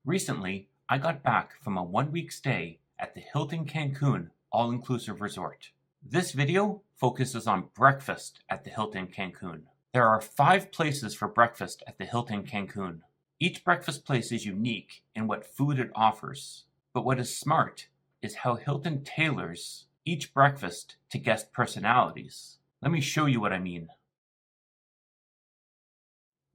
Recently, I got back from a 1-week stay at the Hilton Cancun All-Inclusive Resort. This video focuses on breakfast at the Hilton Cancun. There are 5 places for breakfast at the Hilton Cancun. Each breakfast place is unique in what food it offers, but what is smart is how Hilton tailors each breakfast to guest personalities. Let me show you what I mean.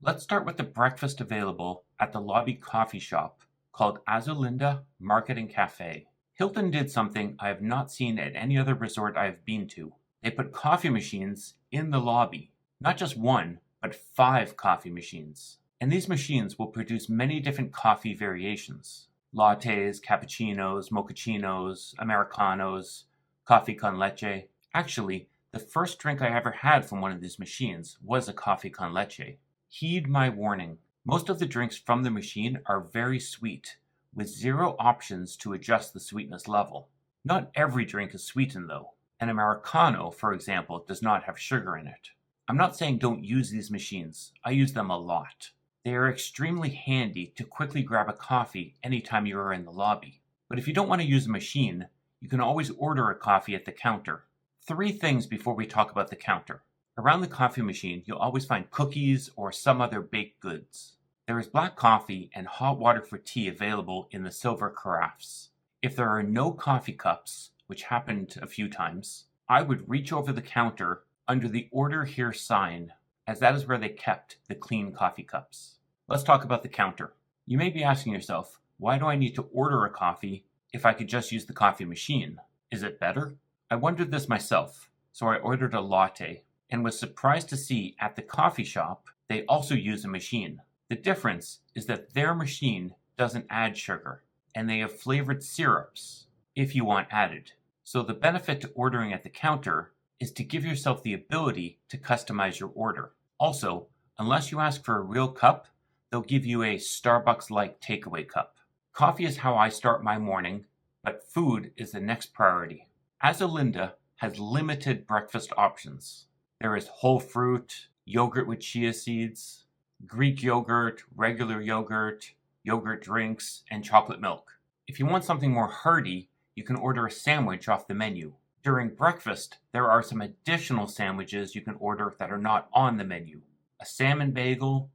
Let's start with the breakfast available at the lobby coffee shop called Azulinda Market and Cafe. Hilton did something I have not seen at any other resort I have been to. They put coffee machines in the lobby. Not just 1, but 5 coffee machines. And these machines will produce many different coffee variations. Lattes, cappuccinos, mochachinos, americanos, coffee con leche. Actually, the first drink I ever had from one of these machines was a coffee con leche. Heed my warning. Most of the drinks from the machine are very sweet, with 0 options to adjust the sweetness level. Not every drink is sweetened though. An Americano, for example, does not have sugar in it. I'm not saying don't use these machines. I use them a lot. They are extremely handy to quickly grab a coffee anytime you are in the lobby. But if you don't want to use a machine, you can always order a coffee at the counter. 3 things before we talk about the counter. Around the coffee machine, you'll always find cookies or some other baked goods. There is black coffee and hot water for tea available in the silver carafes. If there are no coffee cups, which happened a few times, I would reach over the counter under the Order Here sign, as that is where they kept the clean coffee cups. Let's talk about the counter. You may be asking yourself, why do I need to order a coffee if I could just use the coffee machine? Is it better? I wondered this myself, so I ordered a latte, and was surprised to see at the coffee shop they also use a machine. The difference is that their machine doesn't add sugar, and they have flavored syrups if you want added. So the benefit to ordering at the counter is to give yourself the ability to customize your order. Also, unless you ask for a real cup, they'll give you a Starbucks-like takeaway cup. Coffee is how I start my morning, but food is the next priority. Azulinda has limited breakfast options. There is whole fruit, yogurt with chia seeds, Greek yogurt, regular yogurt, yogurt drinks, and chocolate milk. If you want something more hearty, you can order a sandwich off the menu. During breakfast, there are some additional sandwiches you can order that are not on the menu. A salmon bagel,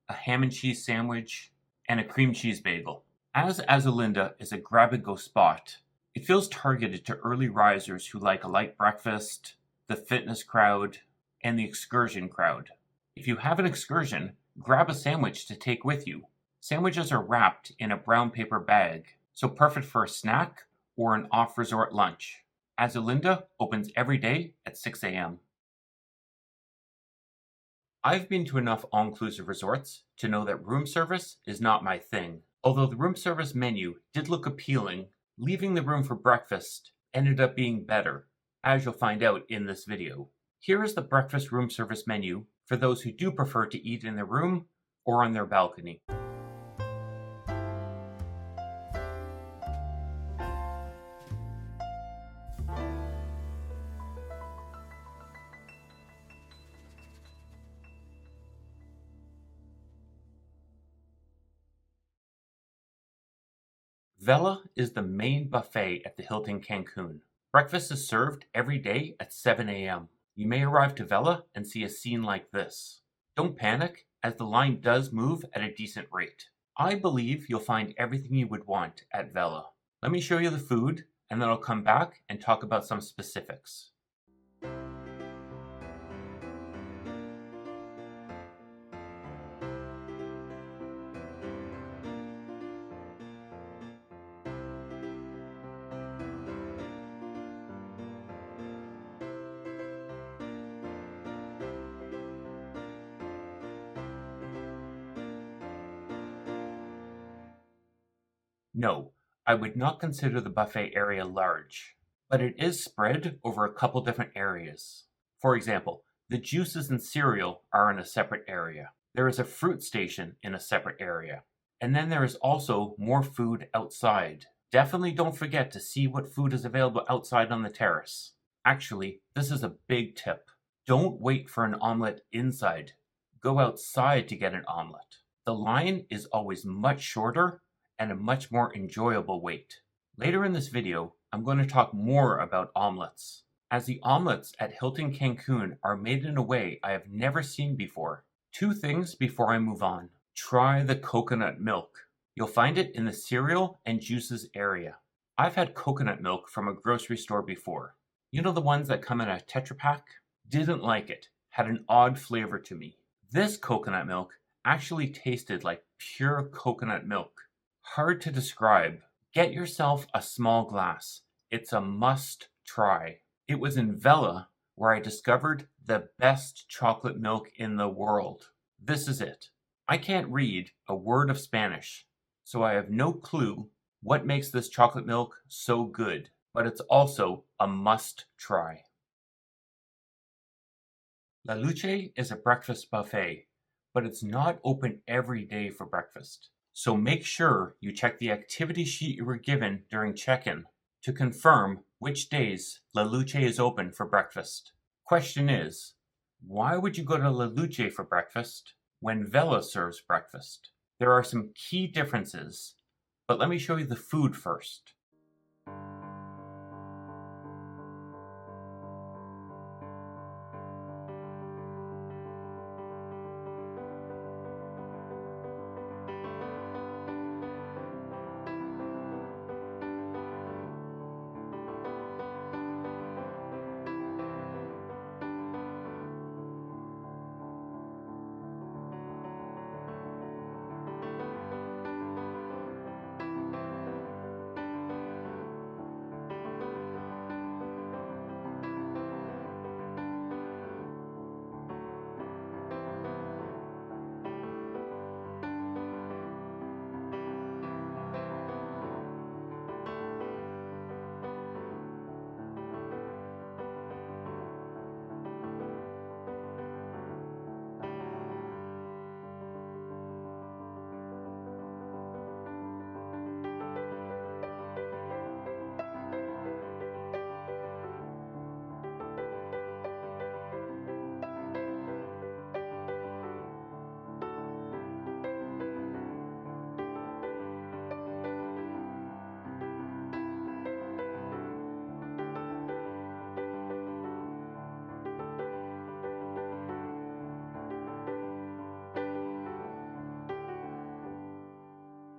a ham and cheese sandwich, and a cream cheese bagel. As Azulinda is a grab-and-go spot, it feels targeted to early risers who like a light breakfast, the fitness crowd, and the excursion crowd. If you have an excursion, grab a sandwich to take with you. Sandwiches are wrapped in a brown paper bag, so perfect for a snack or an off-resort lunch. Azulinda opens every day at 6 a.m. I've been to enough all-inclusive resorts to know that room service is not my thing. Although the room service menu did look appealing, leaving the room for breakfast ended up being better, as you'll find out in this video. Here is the breakfast room service menu for those who do prefer to eat in their room or on their balcony. Vela is the main buffet at the Hilton Cancun. Breakfast is served every day at 7 a.m. You may arrive to Vela and see a scene like this. Don't panic, as the line does move at a decent rate. I believe you'll find everything you would want at Vela. Let me show you the food, and then I'll come back and talk about some specifics. No, I would not consider the buffet area large, but it is spread over a couple different areas. For example, the juices and cereal are in a separate area. There is a fruit station in a separate area. And then there is also more food outside. Definitely don't forget to see what food is available outside on the terrace. Actually, this is a big tip. Don't wait for an omelet inside. Go outside to get an omelet. The line is always much shorter and a much more enjoyable wait. Later in this video, I'm going to talk more about omelets, as the omelets at Hilton Cancun are made in a way I have never seen before. 2 things before I move on. Try the coconut milk. You'll find it in the cereal and juices area. I've had coconut milk from a grocery store before. You know the ones that come in a Tetra Pak? Didn't like it. Had an odd flavor to me. This coconut milk actually tasted like pure coconut milk. Hard to describe. Get yourself a small glass. It's a must try. It was in Vela where I discovered the best chocolate milk in the world. This is it. I can't read a word of Spanish, so I have no clue what makes this chocolate milk so good, but it's also a must try. La Luce is a breakfast buffet, but it's not open every day for breakfast. So make sure you check the activity sheet you were given during check-in to confirm which days La Luce is open for breakfast. Question is, why would you go to La Luce for breakfast when Vela serves breakfast? There are some key differences, but let me show you the food first.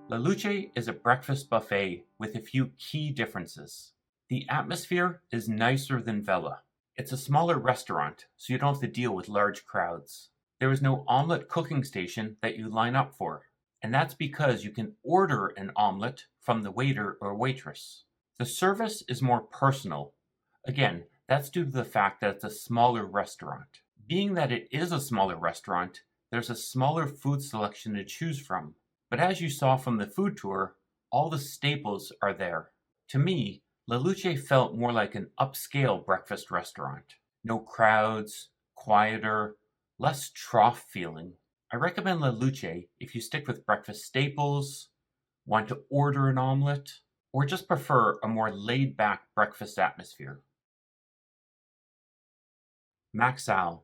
La Luce is a breakfast buffet with a few key differences. The atmosphere is nicer than Vela. It's a smaller restaurant, so you don't have to deal with large crowds. There is no omelet cooking station that you line up for, and that's because you can order an omelet from the waiter or waitress. The service is more personal. Again, that's due to the fact that it's a smaller restaurant. Being that it is a smaller restaurant, there's a smaller food selection to choose from. But as you saw from the food tour, all the staples are there. To me, La Luce felt more like an upscale breakfast restaurant. No crowds, quieter, less trough feeling. I recommend La Luce if you stick with breakfast staples, want to order an omelet, or just prefer a more laid-back breakfast atmosphere. Maxal.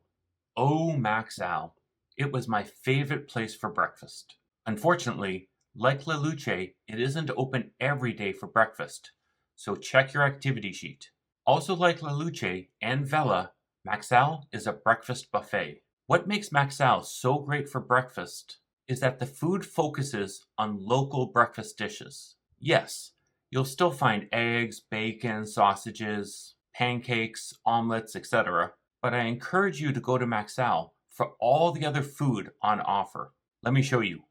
Oh, Maxal. It was my favorite place for breakfast. Unfortunately, like La Luce, it isn't open every day for breakfast, so check your activity sheet. Also like La Luce and Vela, Maxal is a breakfast buffet. What makes Maxal so great for breakfast is that the food focuses on local breakfast dishes. Yes, you'll still find eggs, bacon, sausages, pancakes, omelets, etc., but I encourage you to go to Maxal for all the other food on offer. Let me show you.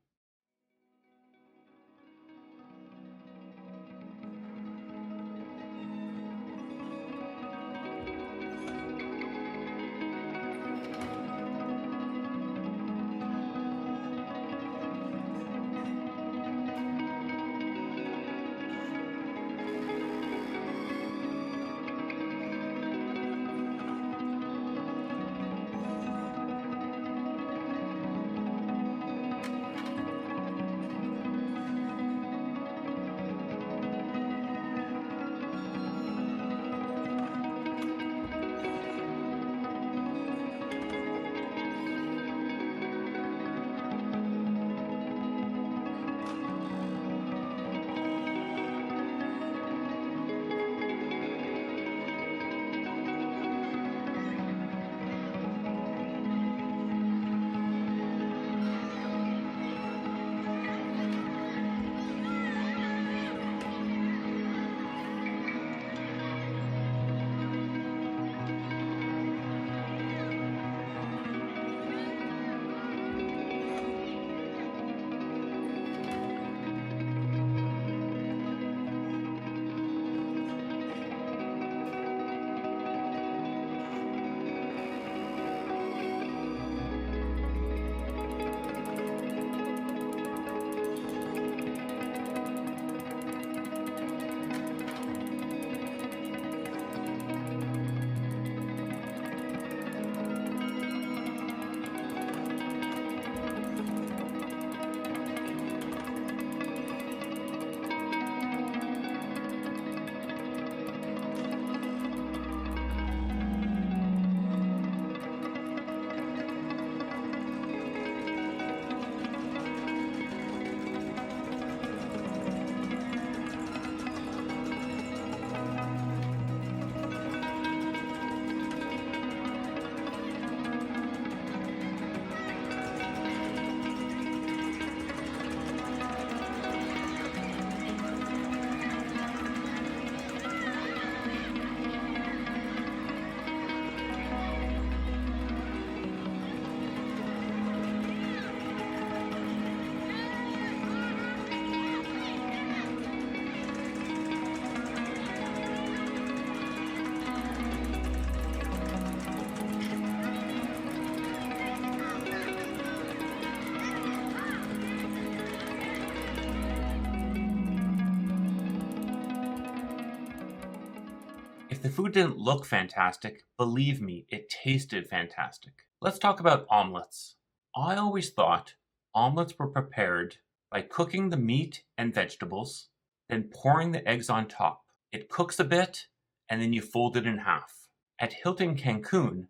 If the food didn't look fantastic, believe me, it tasted fantastic. Let's talk about omelets. I always thought omelets were prepared by cooking the meat and vegetables, then pouring the eggs on top. It cooks a bit, and then you fold it in half. At Hilton Cancun,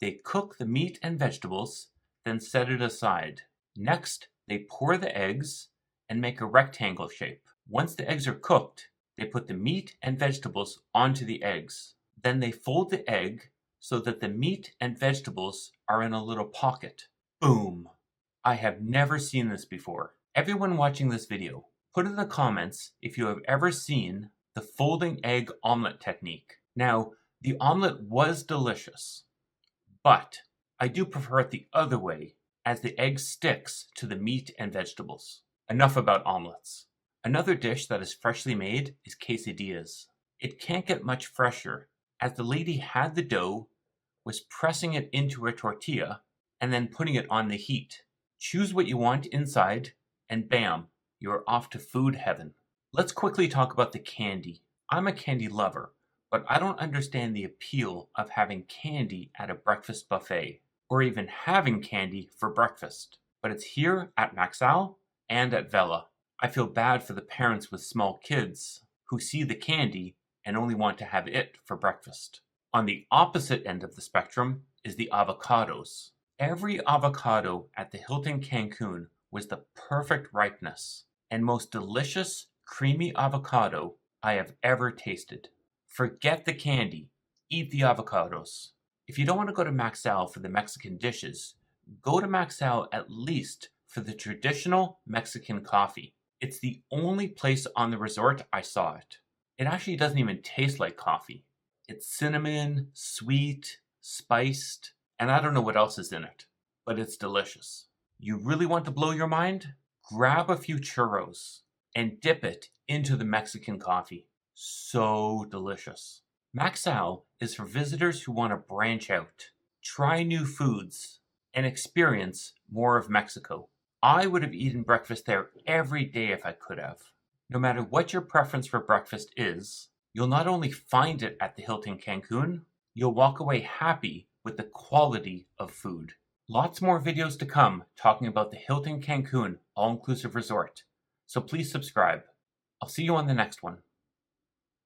they cook the meat and vegetables, then set it aside. Next, they pour the eggs and make a rectangle shape. Once the eggs are cooked, they put the meat and vegetables onto the eggs. Then they fold the egg so that the meat and vegetables are in a little pocket. Boom! I have never seen this before. Everyone watching this video, put in the comments if you have ever seen the folding egg omelet technique. Now, the omelet was delicious, but I do prefer it the other way, as the egg sticks to the meat and vegetables. Enough about omelets. Another dish that is freshly made is quesadillas. It can't get much fresher, as the lady had the dough, was pressing it into a tortilla, and then putting it on the heat. Choose what you want inside, and bam, you are off to food heaven. Let's quickly talk about the candy. I'm a candy lover, but I don't understand the appeal of having candy at a breakfast buffet, or even having candy for breakfast. But it's here at Maxal and at Vela. I feel bad for the parents with small kids who see the candy and only want to have it for breakfast. On the opposite end of the spectrum is the avocados. Every avocado at the Hilton Cancun was the perfect ripeness and most delicious, creamy avocado I have ever tasted. Forget the candy, eat the avocados. If you don't want to go to Maxal for the Mexican dishes, go to Maxal at least for the traditional Mexican coffee. It's the only place on the resort I saw it. It actually doesn't even taste like coffee. It's cinnamon, sweet, spiced, and I don't know what else is in it, but it's delicious. You really want to blow your mind? Grab a few churros and dip it into the Mexican coffee. So delicious. Maxal is for visitors who want to branch out, try new foods, and experience more of Mexico. I would have eaten breakfast there every day if I could have. No matter what your preference for breakfast is, you'll not only find it at the Hilton Cancun, you'll walk away happy with the quality of food. Lots more videos to come talking about the Hilton Cancun All-Inclusive Resort, so please subscribe. I'll see you on the next one.